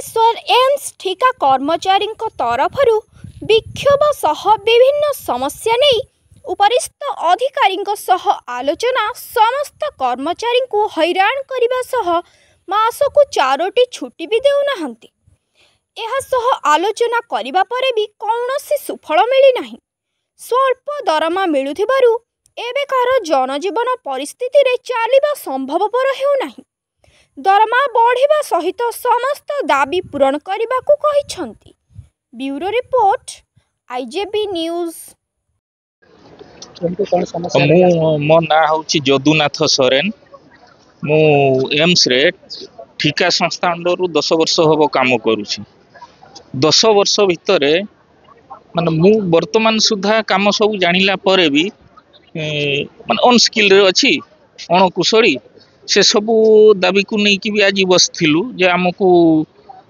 Bhubaneswar AIIMS ठिका कर्मचारी तरफरु विक्षोभ सह विभिन्न समस्या नहीं उपरिस्थ अधिकारी आलोचना समस्त कर्मचारी को हैरान करने सह मासकु 4टी छुट्टी भी देउना आलोचना करने पर भी कौनसी सुफल मिली नहीं। स्वल्प दरमा मिलुथिबारु एबेकार जनजीवन परिस्थिति रे चलिबा संभवपर हेउनाही। दरमा बढ़िबा सहित समस्त दाबी पूरण करने को कहिसंती। Bureau report IJB news. मो ना हूँ जदुनाथ सोरेन। मु एम्स रे ठिका संस्था अंडर 10 वर्ष हम काम करुछि। 10 वर्ष भितर माने मु वर्तमान सुधा काम सब जानिला परे भी माने अनस्किल रे अछि अणकुशली से सबू दाबी को नहीं कि भी आज बसथिलु जे हमकु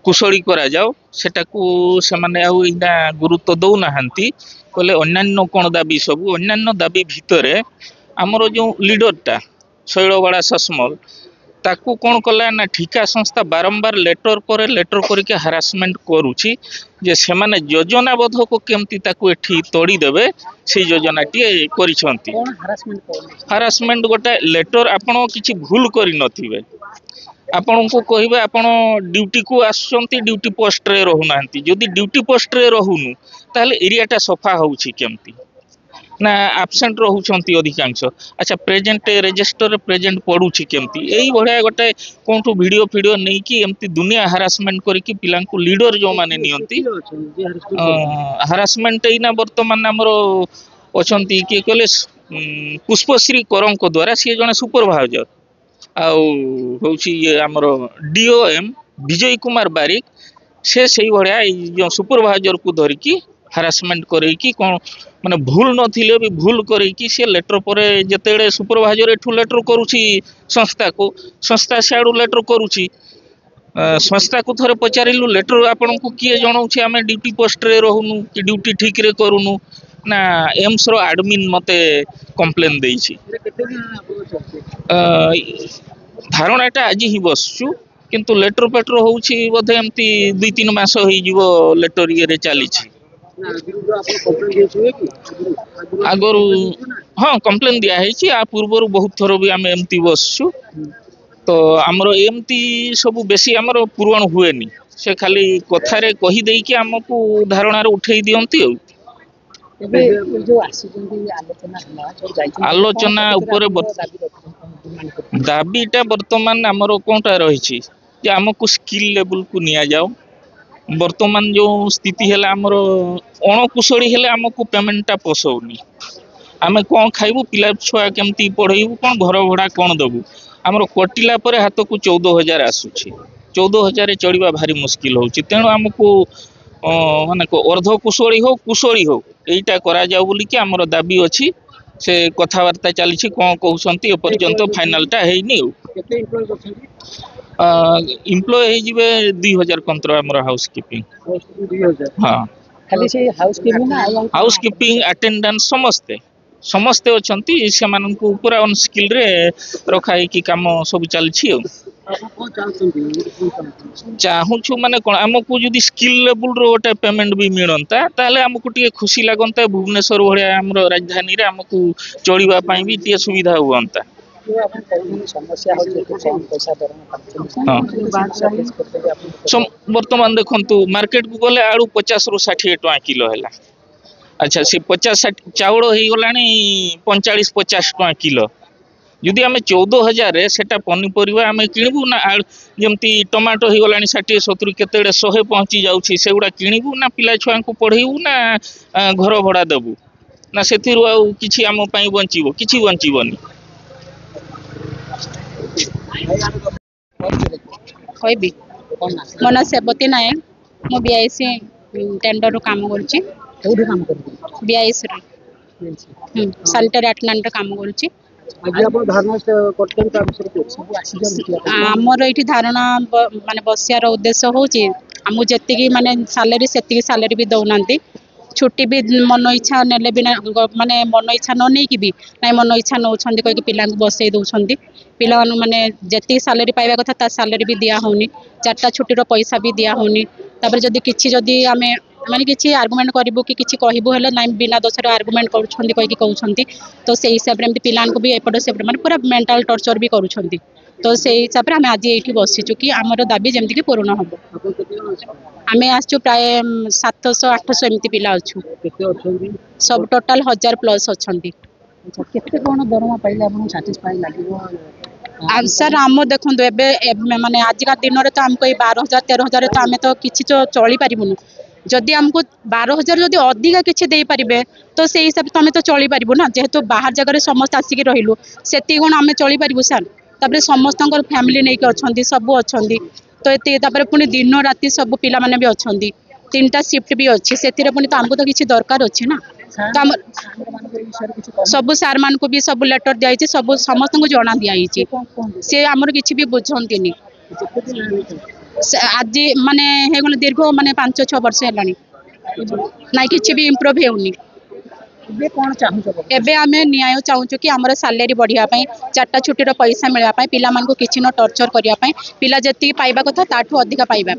कुशली करा जाओ सेटा को से माने आउ इना गुरुत्व दउ नाहंती कहले अन्यान्य कोन दाबी सबू अन्यान्य दाबी भितरे हमरो जो लीडरटा शैलबाला सस्मल ताकू कौन कला ना ठिका संस्था बारंबार लेटर पर लेटर करके हारासमेंट करुछि जे से माने योजनाबद्ध को केमती ताकू एठी तोड़ी देबे से योजनाटी करिसंती। हारासमेंट गोटे लेटर आपण किछि भूल करि नथिबे आपण को कहिबे आपण ड्यूटी को आसुचंती ड्यूटी पोस्ट रे रहु नांती जदी ड्यूटी पोस्ट रे रहउनु ताले एरियाटा सफा होउछि केमती ना एब्सेंट रहउछंती अधिकांश। अच्छा प्रेजेंट रजिस्टर प्रेजेंट पडुछि केमती एई भड़िया गोटे कोंठू वीडियो फीडियो नै कि एमती दुनिया हारासमेंट करके पिलां को लीडर जो माने नियंती हारासमेंट एना वर्तमान हमरो अछंती के कहले पुष्पश्री करंक द्वारा सी जने सुपरवाइजर आउ होउछि ये हमरो डीओएम विजय कुमार बारिक से सही भड़िया जो सुपरवाइजर को धरिकी हारासमेंट करे कि कोन माने भूल नथिले भी भूल करे कि से लेटर पर जतेडे सुपरवाइजर एठू लेटर करूछि संस्था सियाडू लेटर करूछि संस्था को थरे पचारिलु लेटर आपन को किए जणाउछि आमे ड्यूटी पोस्ट रे रहउनु कि ड्यूटी ठीक रे करूनु ना एम्स रो एडमिन मते कंप्लेन देइछि। धारणाटा आज ही बसछु किंतु लेटर पेटर होउछि बोधे एमती 2-3 मास होई जीवो लेटर ये रे चलीछि। आगरु हाँ कंप्लेन दिया है आ पूर्वर बहुत थर भी आम एमती बसछु तो आमर एमती सब बेसी आमर पूरण हुए नी से खाली कथारे कही दे कि आमको धारणा उठे दियंती आलोचना उपरे दाबीटा वर्तमान आमर कोनटा रही जे आमको स्किल लेवल को निया जाओ। वर्तमान जो स्थिति है आमर अणकुशली हेले आमको पेमेंटा पोसौनी आमे कौन खाइबू पिला छुआ केमती पढ़ेबू कौन घर भड़ा कौन दबू आमर कटिला पर हाथ को 14,000 आसुछि 14,000 चढ़ा भारी मुस्किल होछि तेणु आमको माने अर्धकुशली हो एटा करा जाऊ बोली कि आमर दाबी अछि से कथावार्ता चली कौन कहउसंती एपर्यंत फाइनलटा हेइनी। एम्प्लॉय जीवे 2000 कंत्र हमर हाउसकीपिंग हाँ खाली से हाउसकीपिंग अटेंडेंस समस्ते अछंती से मानन को पूरा अनस्किल रे रखाई कि काम सब चलछि चाहू छु माने कोन हमको जदी स्किल लेवल रो गोटे पेमेंट भी मिलंता ताले हमको टिके खुशी लागंता भुवनेश्वर भड़िया हमर राजधानी रे हमको चढ़ीबा पई भी टिके सुविधा हुअंता। वर्तमान देखु मार्केट को गले आलू 50 ରୁ 60 टका किलो है। अच्छा से 50-60 चाउल हो गला 45-50 टका किलो जदि आम 14,000 सेटा पनीपरिया आम किणबू ना जमती टमाटो हो गला 60-70 केते 100 पहुँची जाऊँगी से गुड़ा किणबू ना पिला छुआ को पढ़ेबू ना घर भड़ा देबू ना से किसी आम बचब कि बचबनी। कहबी मन सेवती नायक मो बीआईसी टेंडर रो काम करछि बीआईसी सैनिटरी अटेंडेंट काम करछि। आमर ये धारणा माने बसियार उद्देश्य हूँ आमको जी माने सालेरी से सालेरी भी दौना छुट्टी भी मन इच्छा नेले भी माने मन इच्छा न नहीं कि भी ना मन इच्छा नौ कहीं पिला बसई दौरान पिला माने जी सालेरी पाइबा कथा ता सालेरी भी दिया होनी 4टा छुट्टीर पैसा भी दिया होनी तापर जदि किछि जदि आमे माने किछि आर्गुमेंट करिवो कि किछि कहबो हेले नाइ बिना दोषर आर्गुमेंट करूछंती कहि कहउछंती तो से हिसाब रे एमती पिलान को भी एपट से माने पूरा मेंटल टॉर्चर भी करूछंती तो से हिसाब रे हम आज एठी बसिचु कि हमर दाबी जेमति कि पूर्ण हबो आमे आछू प्राय 700 800 एमती पिला अछु सब टोटल 1000 प्लस अछंती केते कोन दरमा पाइले आपन सैटिस्फाई लागिवो आंसर आम देखो माने आजिका दिन में तो आमको 12,000 13,000 तो आम तो किसी तो चली पारूँ जदि आमको 12,000 जदि अधिका किसी दे पारे तो से हिसाब से आम तो चली पारूँ ना जेहेतु बाहर जगह समस्त आसिक रही से कौन आम चली पारूँ सार तापर समस्त फैमिली नहीं अच्छा सब अच्छा तो ये पुणी दिन राति सब पिला माने भी अच्छा 3टा शिफ्ट भी अच्छी से पुणी तो आमको तो किसी दरकार अच्छे ना तो आम सब सार मान को भी सब लेटर दिखाई सब समस्त को जना दिखाई सी आमर किसी भी बुझंती आज माने हेगले दीर्घ माने 5-6 वर्ष है ना किसी भी इम्प्रूव होनी एबे आमे न्याय चाहूँ कि आमर सालेरी बढ़िया 4टा छुट्टीर पैसा मिलवाई पिला मान को किसी न टॉर्चर करने पिला जी पाइबा कथा ताठू अधिका पाइबा